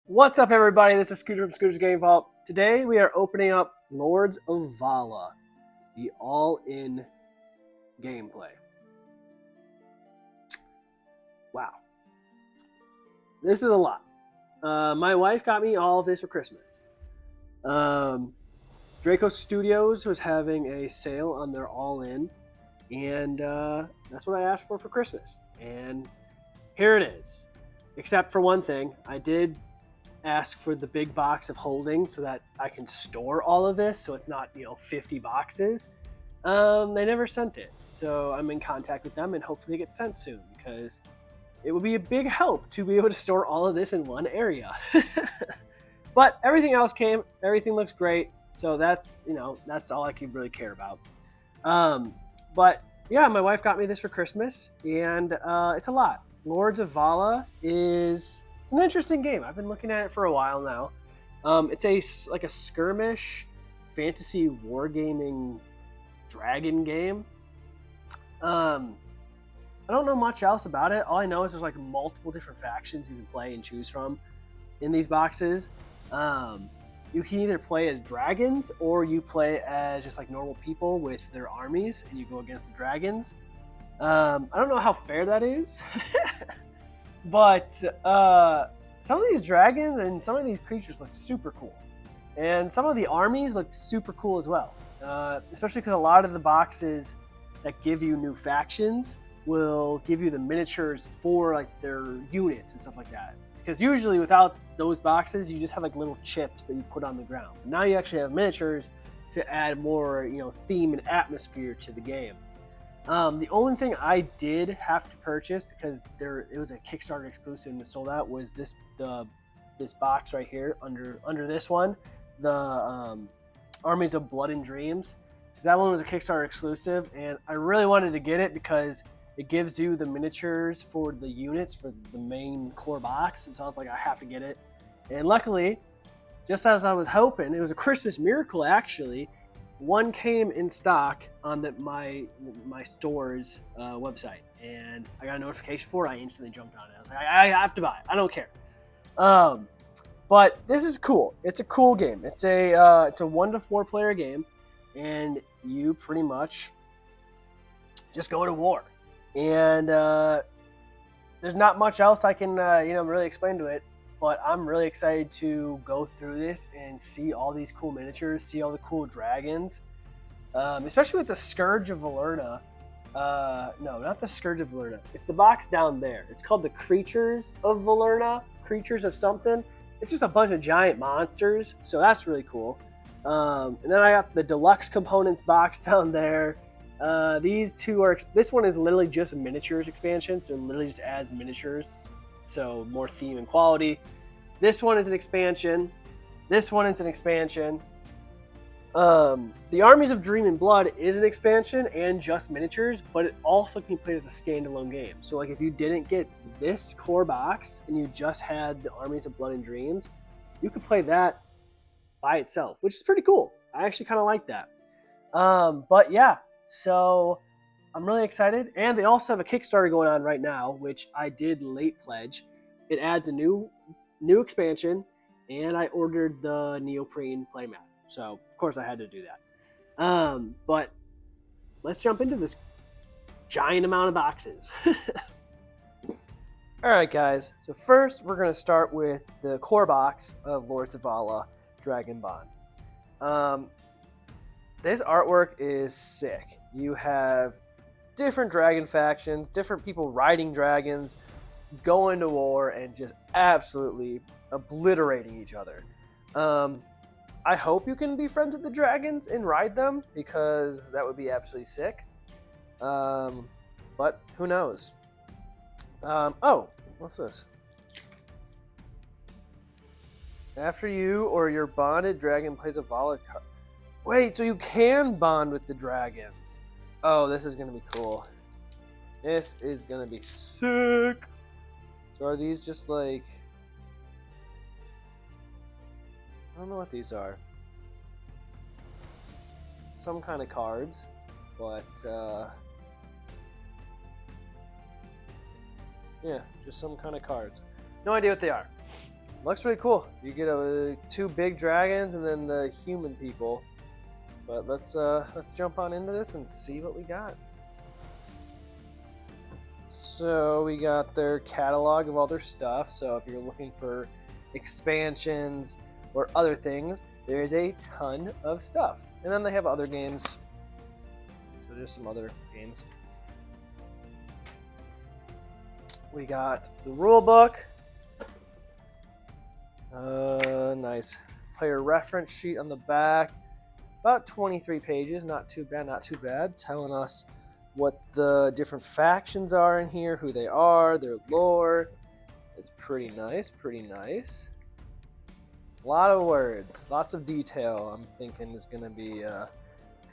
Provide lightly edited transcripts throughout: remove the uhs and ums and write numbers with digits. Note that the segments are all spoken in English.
What's up, everybody? This is Scooter from Scooter's Game Vault. Today we are opening up Lords of Vaala, the all-in gameplay. Wow. This is a lot. My wife got me all of this for Christmas. Draco Studios was having a sale on their all-in, and that's what I asked for Christmas. And here it is. Except for one thing, I did ask for the big box of holding so that I can store all of this, so it's not 50 boxes. They never sent it, so I'm in contact with them and hopefully it gets sent soon, because it would be a big help to be able to store all of this in one area. But everything else came. Everything looks great, so that's all I could really care about. But yeah, my wife got me this for Christmas, and it's a lot. Lords of Vaala is an interesting game. I've been looking at it for a while now. It's like a skirmish fantasy wargaming dragon game. I don't know much else about it. All I know is there's like multiple different factions you can play and choose from in these boxes. You can either play as dragons or you play as just like normal people with their armies and you go against the dragons. I don't know how fair that is. But some of these dragons and some of these creatures look super cool. And some of the armies look super cool as well. Especially because a lot of the boxes that give you new factions will give you the miniatures for like their units and stuff like that. Because usually without those boxes, you just have like little chips that you put on the ground. Now you actually have miniatures to add more, theme and atmosphere to the game. The only thing I did have to purchase, because it was a Kickstarter exclusive and it sold out, was this box right here under this one, the Armies of Blood and Dreams, because that one was a Kickstarter exclusive, and I really wanted to get it because it gives you the miniatures for the units for the main core box, and so I was like, I have to get it. And luckily, just as I was hoping, it was a Christmas miracle actually. One came in stock on my store's website, and I got a notification for it. I instantly jumped on it. I was like, I have to buy it. I don't care. But this is cool. It's a cool game. It's a 1 to 4 player game, and you pretty much just go to war. And there's not much else I can really explain to it. But I'm really excited to go through this and see all these cool miniatures, see all the cool dragons, especially with the Scourge of Valerna. No, not the Scourge of Valerna. It's the box down there. It's called the Creatures of Valerna, Creatures of something. It's just a bunch of giant monsters, so that's really cool. And then I got the Deluxe Components Box down there. These two are. This one is literally just a miniatures expansion, so it literally just adds miniatures. So more theme and quality. This one is an expansion. This one is an expansion. The Armies of Dream and Blood is an expansion and just miniatures, but it also can be played as a standalone game. So like if you didn't get this core box and you just had the Armies of Blood and Dreams, you could play that by itself, which is pretty cool. I actually kind of like that. But yeah, so I'm really excited, and they also have a Kickstarter going on right now, which I did late pledge. It adds a new expansion, and I ordered the neoprene playmat, so of course I had to do that. But let's jump into this giant amount of boxes. All right, guys. So first, we're going to start with the core box of Lords of Vaala Dragon Bond. This artwork is sick. You have different dragon factions, different people riding dragons, going to war, and just absolutely obliterating each other. I hope you can be friends with the dragons and ride them, because that would be absolutely sick. But who knows? Oh, what's this? After you or your bonded dragon plays a Vaala card. Wait, so you can bond with the dragons. Oh, this is going to be cool. This is going to be sick. So are these just like... I don't know what these are. Some kind of cards, but yeah, just some kind of cards. No idea what they are. looks really cool. You get two big dragons and then the human people. But let's jump on into this and see what we got. So we got their catalog of all their stuff. So if you're looking for expansions or other things, there's a ton of stuff. And then they have other games. So there's some other games. We got the rule book. Nice player reference sheet on the back. About 23 pages, not too bad, not too bad. Telling us what the different factions are in here, who they are, their lore. It's pretty nice, pretty nice. A lot of words, lots of detail I'm thinking is going to be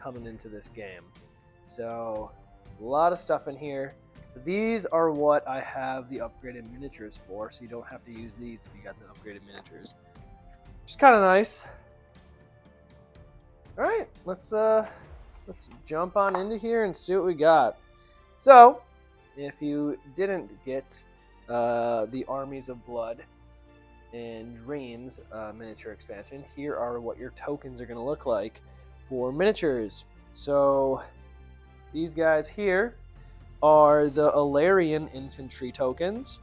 coming into this game. So, a lot of stuff in here. So these are what I have the upgraded miniatures for, so you don't have to use these if you got the upgraded miniatures. Which is kind of nice. All right, let's jump on into here and see what we got. So, if you didn't get the Armies of Blood and Dreams miniature expansion, here are what your tokens are going to look like for miniatures. So, these guys here are the Alarian infantry tokens.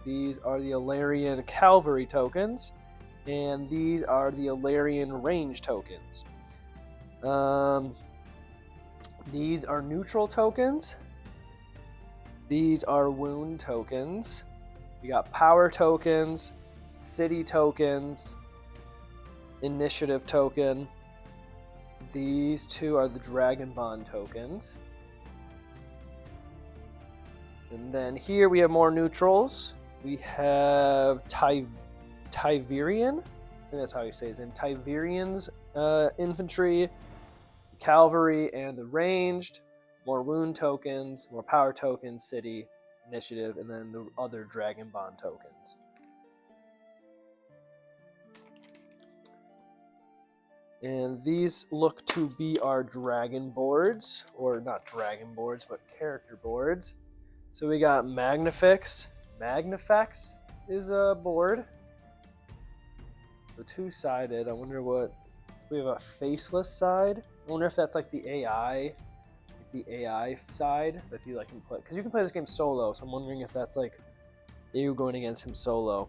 These are the Alarian cavalry tokens, and these are the Alarian range tokens. These are neutral tokens. These are wound tokens. We got power tokens, city tokens, initiative token. These two are the Dragon Bond tokens. And then here we have more neutrals. We have Tyverian. I think that's how you say his name. Tyverian's infantry, cavalry, and the ranged. More wound tokens, more power tokens, city, initiative, and then the other Dragon Bond tokens. And these look to be our dragon boards, or not dragon boards, but character boards. So we got Magnifex. Magnifex is a board. So two-sided. I wonder what... We have a faceless side. I wonder if that's like the AI side. If you like can play, because you can play this game solo. So I'm wondering if that's like you going against him solo.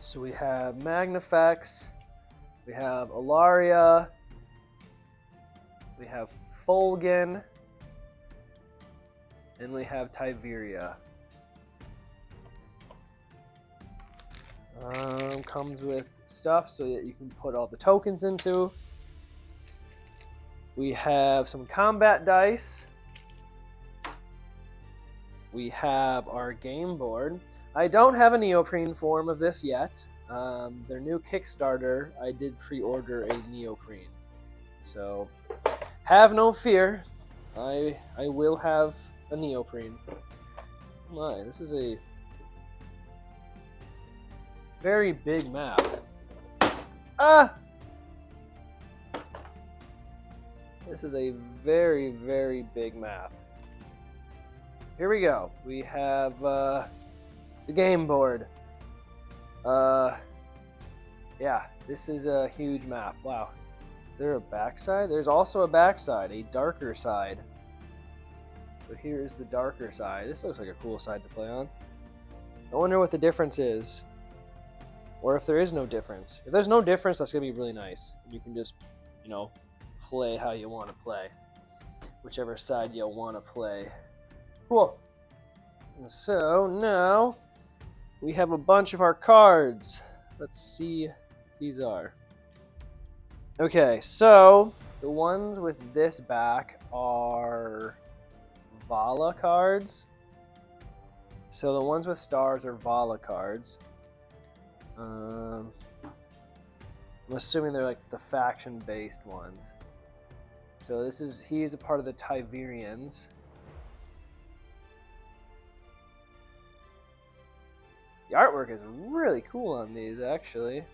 So we have Magnifex. We have Ilaria. We have Fulgen. And we have Tyveria. Comes with stuff so that you can put all the tokens into. We have some combat dice. We have our game board. I don't have a neoprene form of this yet. Their new Kickstarter, I did pre-order a neoprene. So, have no fear. I will have a neoprene. My, this is a very big map. Ah! This is a very, very big map. Here we go. We have the game board. Yeah, this is a huge map. Wow. Is there a backside? There's also a backside, a darker side. So here's the darker side. This looks like a cool side to play on. I wonder what the difference is. Or if there is no difference. If there's no difference, that's going to be really nice. You can just, you know, play how you want to play. Whichever side you want to play. Cool. And so now we have a bunch of our cards. Let's see what these are. Okay, so the ones with this back are Vaala cards. So the ones with stars are Vaala cards. I'm assuming they're like the faction-based ones. So he's a part of the Tyverians. The artwork is really cool on these, actually.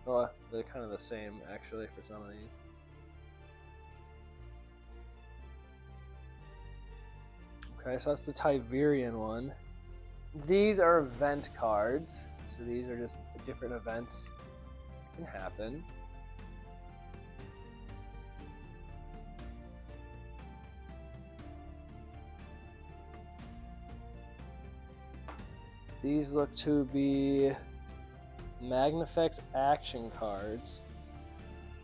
Well, they're kind of the same, actually, for some of these. Okay, so that's the Tyverian one. These are event cards, so these are just different events that can happen. These look to be Magnifex action cards,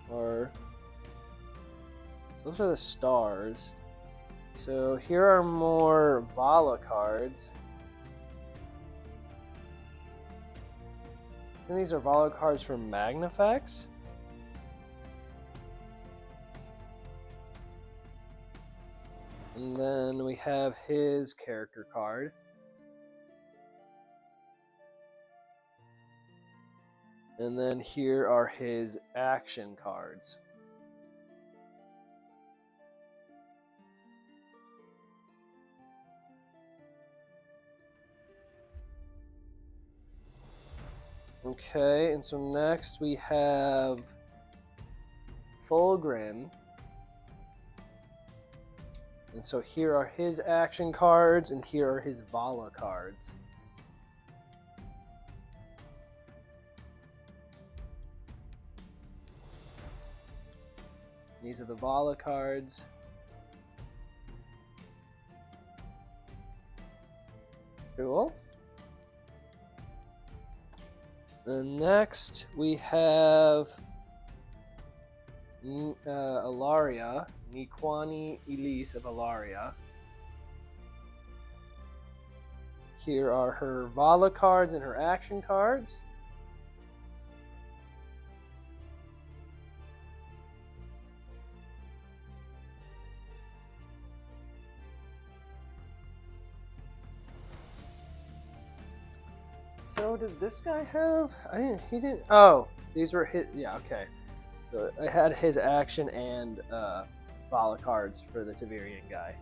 or those are the stars. So here are more Vaala cards. And these are Vaala cards from Magnifex. And then we have his character card. And then here are his action cards. Okay, and so next we have Fulgrin. And so here are his action cards, and here are his Vaala cards. These are the Vaala cards. Cool. And next we have Ilaria, Nikwani Elise of Ilaria. Here are her Vaala cards and her action cards. So did this guy have? He didn't. Oh, these were his. Yeah, okay. So I had his action and Vaala cards for the Tavirian guy.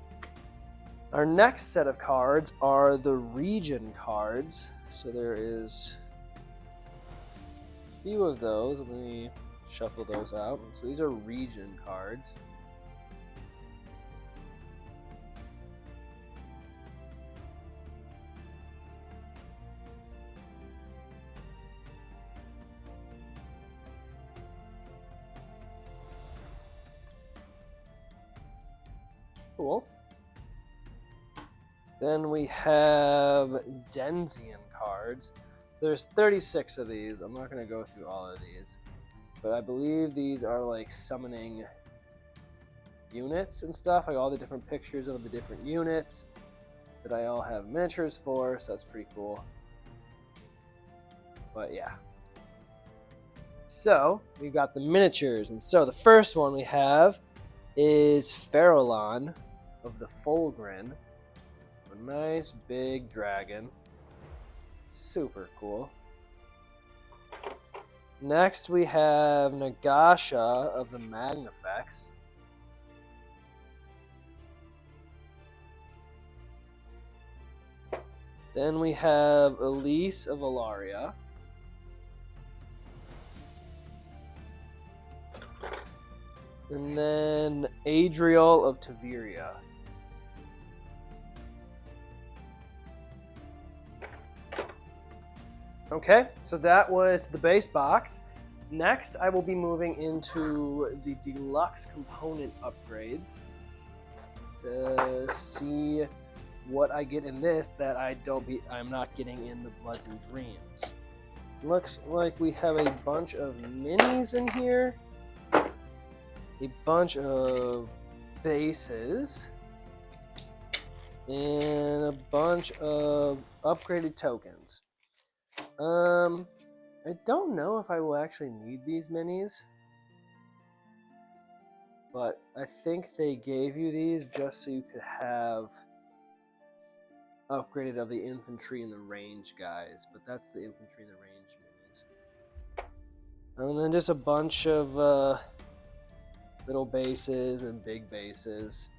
Our next set of cards are the region cards. So there is a few of those. Let me shuffle those out. So these are region cards. Cool. Then we have Denzian cards. So there's 36 of these. I'm not going to go through all of these, but I believe these are like summoning units and stuff, like all the different pictures of the different units that I all have miniatures for, so that's pretty cool. But yeah. So we've got the miniatures, and so the first one we have is Farallon of the Fulgrin. A nice big dragon. Super cool. Next we have Nagasha of the Magnifex. Then we have Elise of Ilaria. And then Adriel of Taviria. Okay, so that was the base box. Next, I will be moving into the deluxe component upgrades to see what I get in this that I'm not getting in the Bloods and Dreams. Looks like we have a bunch of minis in here, a bunch of bases, and a bunch of upgraded tokens. I don't know if I will actually need these minis, but I think they gave you these just so you could have upgraded of the infantry and the range guys, but that's the infantry and the range minis. And then just a bunch of little bases and big bases,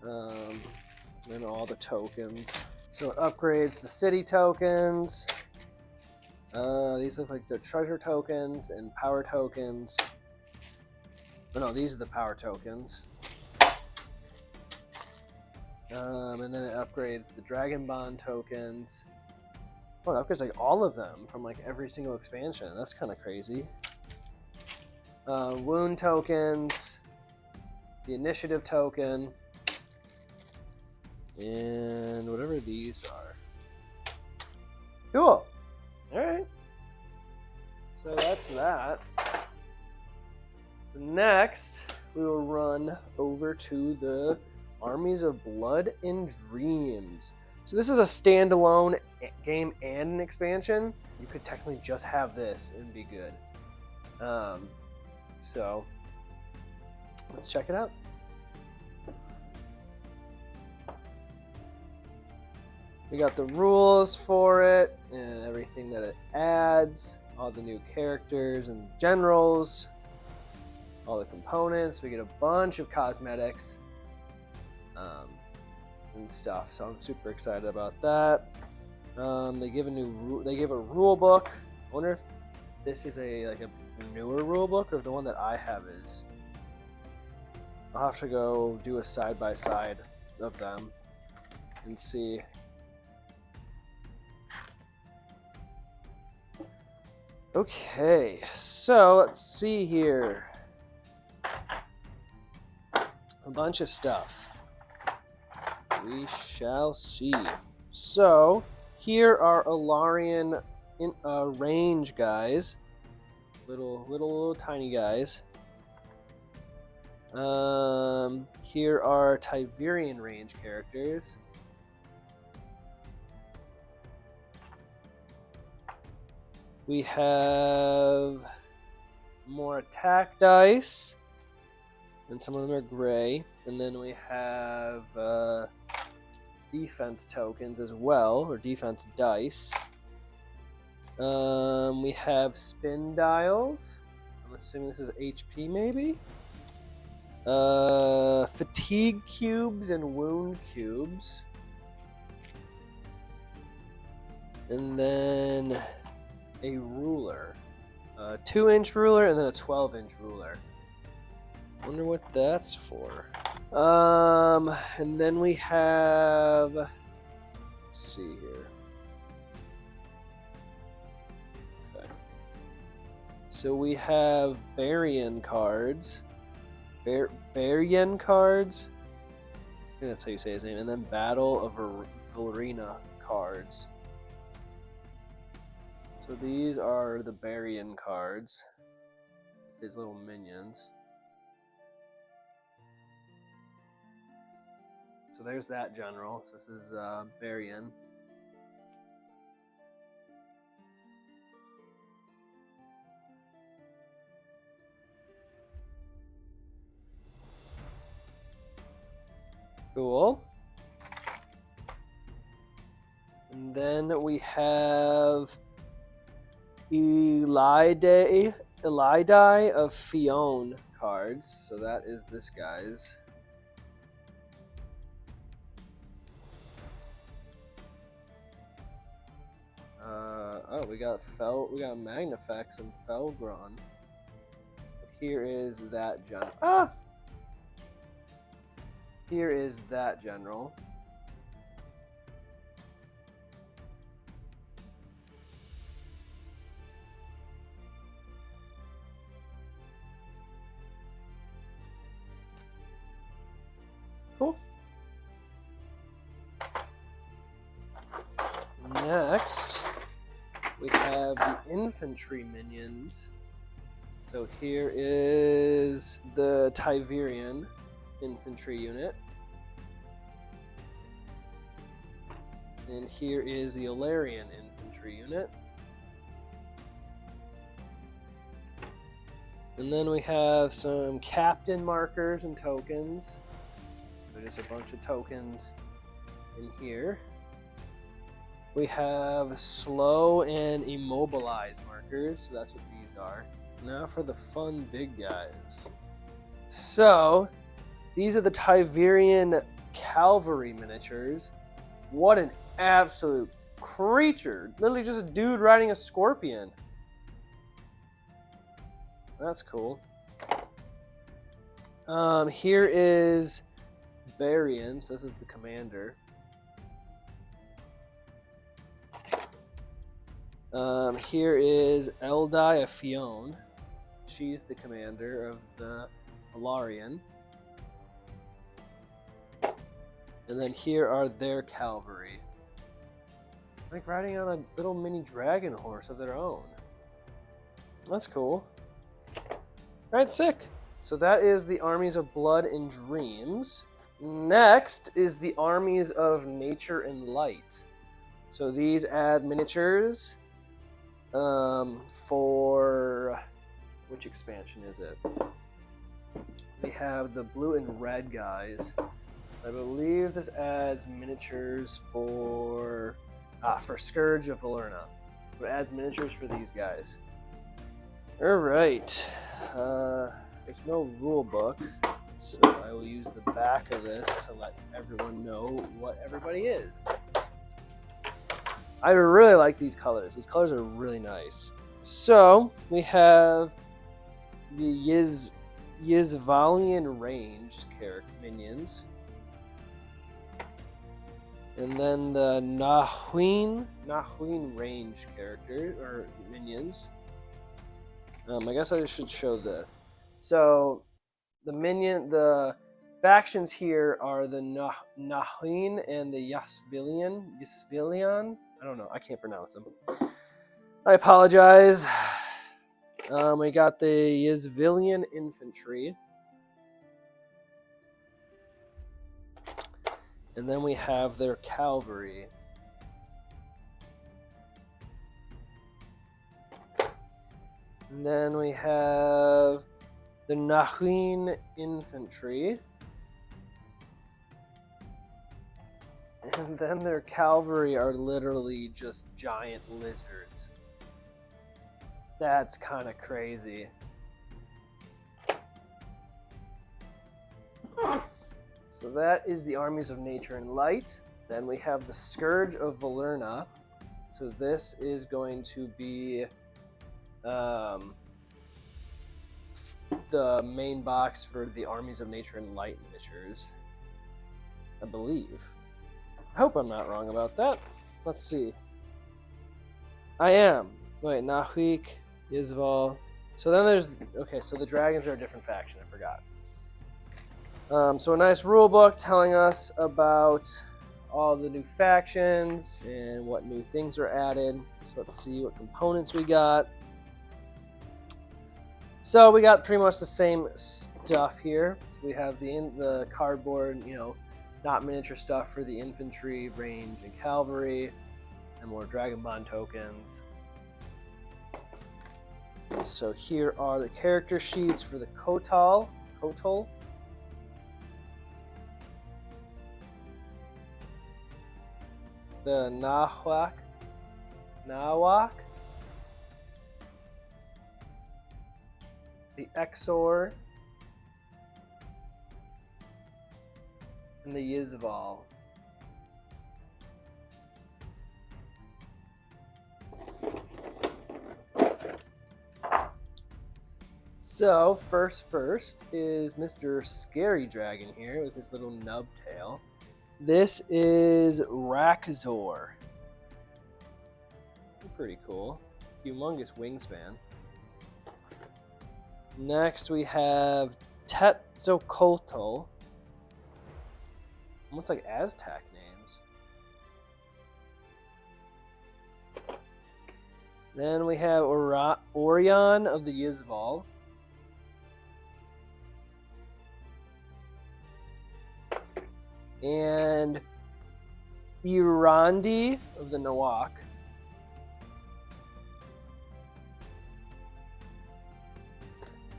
and all the tokens. So it upgrades the city tokens. These look like the treasure tokens and power tokens. Oh no, these are the power tokens. And then it upgrades the Dragon Bond tokens. Oh, it upgrades like all of them from like every single expansion. That's kind of crazy. Wound tokens, the initiative token, and whatever these are. Cool. All right. So that's that. Next, we will run over to the Armies of Blood and Dreams. So this is a standalone game and an expansion. You could technically just have this and be good. So let's check it out. We got the rules for it and everything that it adds, all the new characters and generals, all the components. We get a bunch of cosmetics and stuff, so I'm super excited about that. They give a rule book. I wonder if this is a newer rule book or if the one that I have is. I'll have to go do a side by side of them and see. Okay, so let's see here. A bunch of stuff. We shall see. So, here are Alarian range guys. Little tiny guys. Here are Tyverian range characters. We have more attack dice, and some of them are gray. And then we have defense tokens as well, or defense dice. We have spin dials. I'm assuming this is HP maybe. Fatigue cubes and wound cubes. And then a ruler. A 2-inch ruler and then a 12-inch ruler. Wonder what that's for. And then we have, let's see here. Okay. So we have Barian cards. Barian cards. I think that's how you say his name. And then Battle of Valerna cards. So these are the Barian cards. These little minions. So there's that general. So this is Barian. Cool. And then we have Elidai of Fionn cards. So that is this guy's. We got Magnifex and Felgron. Here is that general. Here is that general. Cool. Next, we have the infantry minions. So here is the Tyverian infantry unit. And here is the Alarian infantry unit. And then we have some captain markers and tokens. There's a bunch of tokens in here. We have slow and immobilized markers, so that's what these are. Now for the fun big guys. So, these are the Tyverian cavalry miniatures. What an absolute creature. Literally just a dude riding a scorpion. That's cool. Here is barbarian, so this is the commander. Here is Eldai Afion. She's the commander of the Valarian. And then here are their cavalry. Like riding on a little mini dragon horse of their own. That's cool. Alright, sick. So that is the Armies of Blood and Dreams. Next is the Armies of Nature and Light. So these add miniatures for... which expansion is it? We have the blue and red guys. I believe this adds miniatures for Scourge of Valerna. So it adds miniatures for these guys. Alright. There's no rule book, so I will use the back of this to let everyone know what everybody is. I really like these colors. These colors are really nice. So, we have the Yizvalian ranged minions. And then the Nahuin ranged character, or minions. I guess I should show this. So, the factions here are the Nahuin and the Yisvilian. I don't know, I can't pronounce them. I apologize. We got the Yisvilian infantry. And then we have their cavalry. And then we have the Nahuin infantry. And then their cavalry are literally just giant lizards. That's kind of crazy. So that is the Armies of Nature and Light. Then we have the Scourge of Valerna. So this is going to be the main box for the Armies of Nature and Light miniatures, I believe. I hope I'm not wrong about that. Let's see. I am. Wait, Nahuik, Yizval. So then there's... Okay, so the dragons are a different faction. I forgot. So a nice rule book telling us about all the new factions and what new things are added. So let's see what components we got. So we got pretty much the same stuff here. So we have the cardboard, not miniature stuff for the infantry, range, and cavalry, and more Dragon Bond tokens. So here are the character sheets for the Kotal. The Nawak, the Exor, and the Yizval. So first is Mr. Scary Dragon here with his little nub tail. This is Rakzor. Pretty cool. Humongous wingspan. Next we have Tetzalcoatl. Almost like Aztec names. Then we have Orion of the Yizval. And Irandi of the Nawak.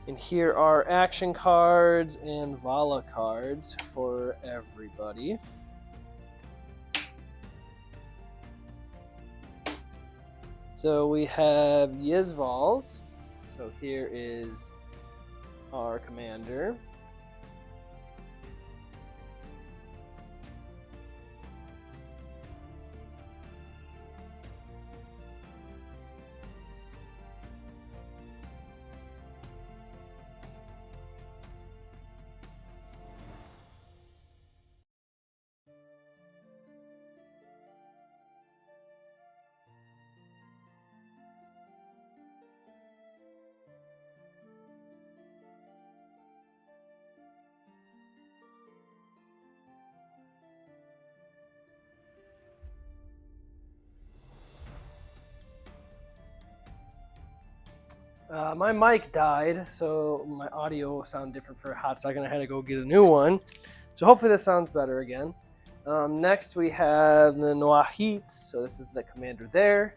And here are action cards and Vaala cards for everybody. So we have Yizvals. So here is our commander. My mic died, so my audio will sound different for a hot second. I had to go get a new one. So hopefully this sounds better again. Next we have the Noahits. So this is the commander there.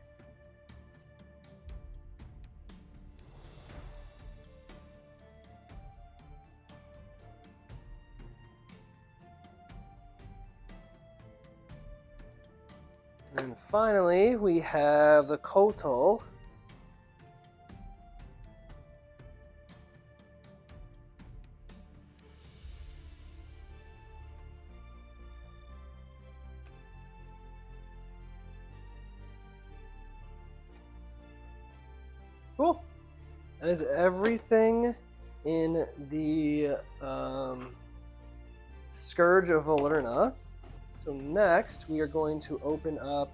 And finally we have the Kotal. Cool. That is everything in the Scourge of Valerna. So next we are going to open up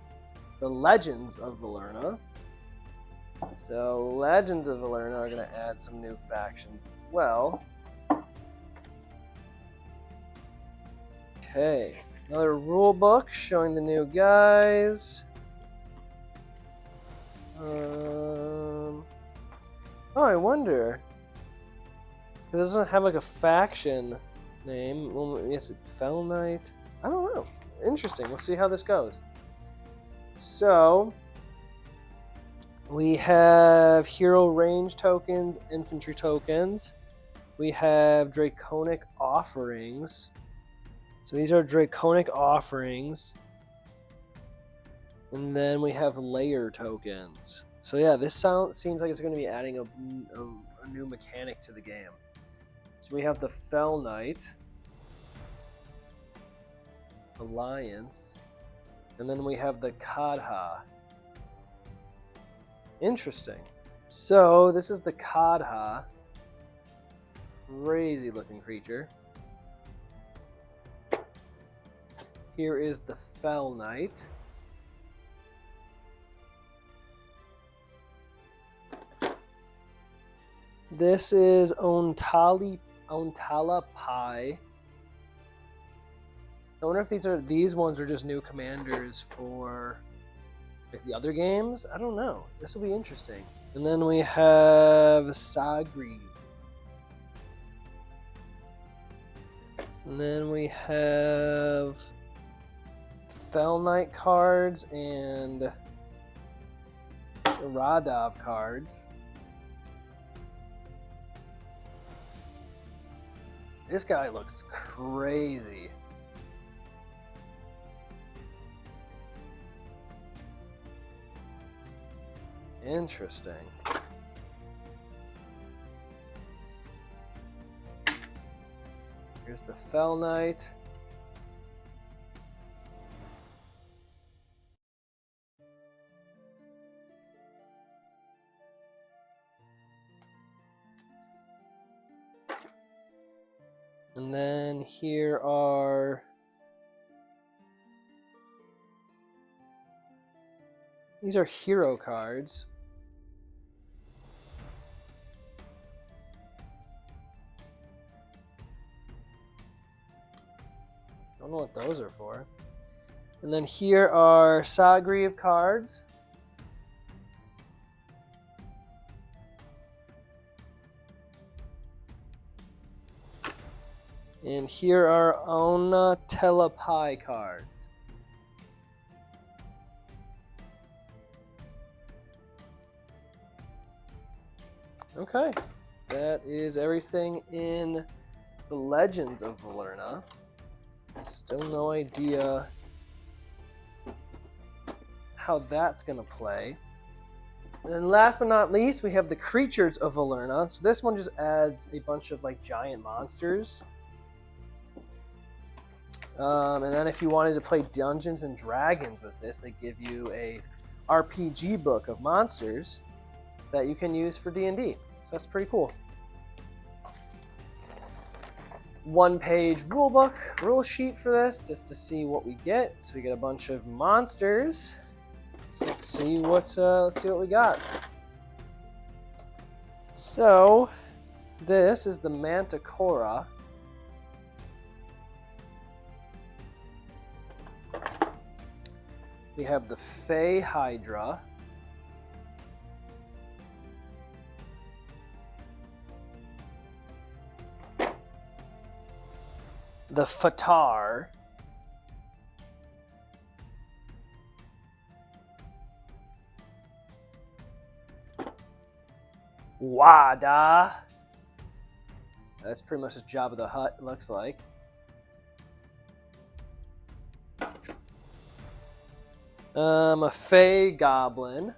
the Legends of Valerna. So Legends of Valerna are going to add some new factions as well. Okay, another rule book showing the new guys. Oh, I wonder. It doesn't have like a faction name. Well, is it Fell Knight? I don't know. Interesting. We'll see how this goes. So we have hero range tokens, infantry tokens. We have draconic offerings. So these are draconic offerings. And then we have layer tokens. So yeah, this seems like it's going to be adding a new mechanic to the game. So we have the Fell Knight Alliance, and then we have the Kadha. Interesting. So this is the Kadha. Crazy looking creature. Here is the Fell Knight. This is Ontala Pai. I wonder if these ones are just new commanders for like the other games. I don't know. This will be interesting. And then we have Sagriv. And then we have Fell Knight cards and Radov cards. This guy looks crazy. Interesting. Here's the Fell Knight. And then here are these are hero cards. I don't know what those are for. And then here are Sagriv cards. And here are Ona Telepai cards. Okay, that is everything in the Legends of Valerna. Still no idea how that's going to play. And then last but not least, we have the Creatures of Valerna. So this one just adds a bunch of like giant monsters. And then if you wanted to play Dungeons and Dragons with this, they give you a RPG book of monsters that you can use for D&D. So that's pretty cool. One-page rule sheet for this, just to see what we get. So we get a bunch of monsters. So let's see what we got. So this is the Manticora. We have the Fey Hydra. the Fatar. Wada. That's pretty much a Jabba the Hutt, it looks like. A Fey Goblin.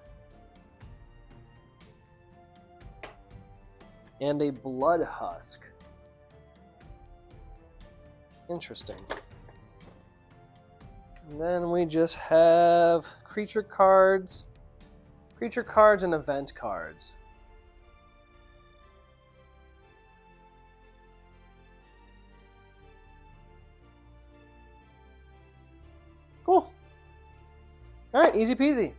And a Blood Husk. Interesting. And then we just have creature cards and event cards. Cool. All right, easy peasy.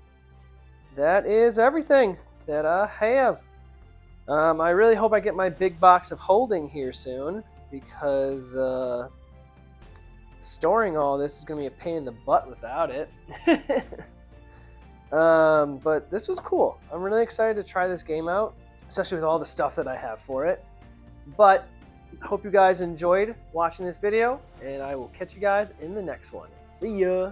That is everything that I have. I really hope I get my big box of holding here soon, because storing all this is going to be a pain in the butt without it. But this was cool. I'm really excited to try this game out, especially with all the stuff that I have for it. But I hope you guys enjoyed watching this video, and I will catch you guys in the next one. See ya!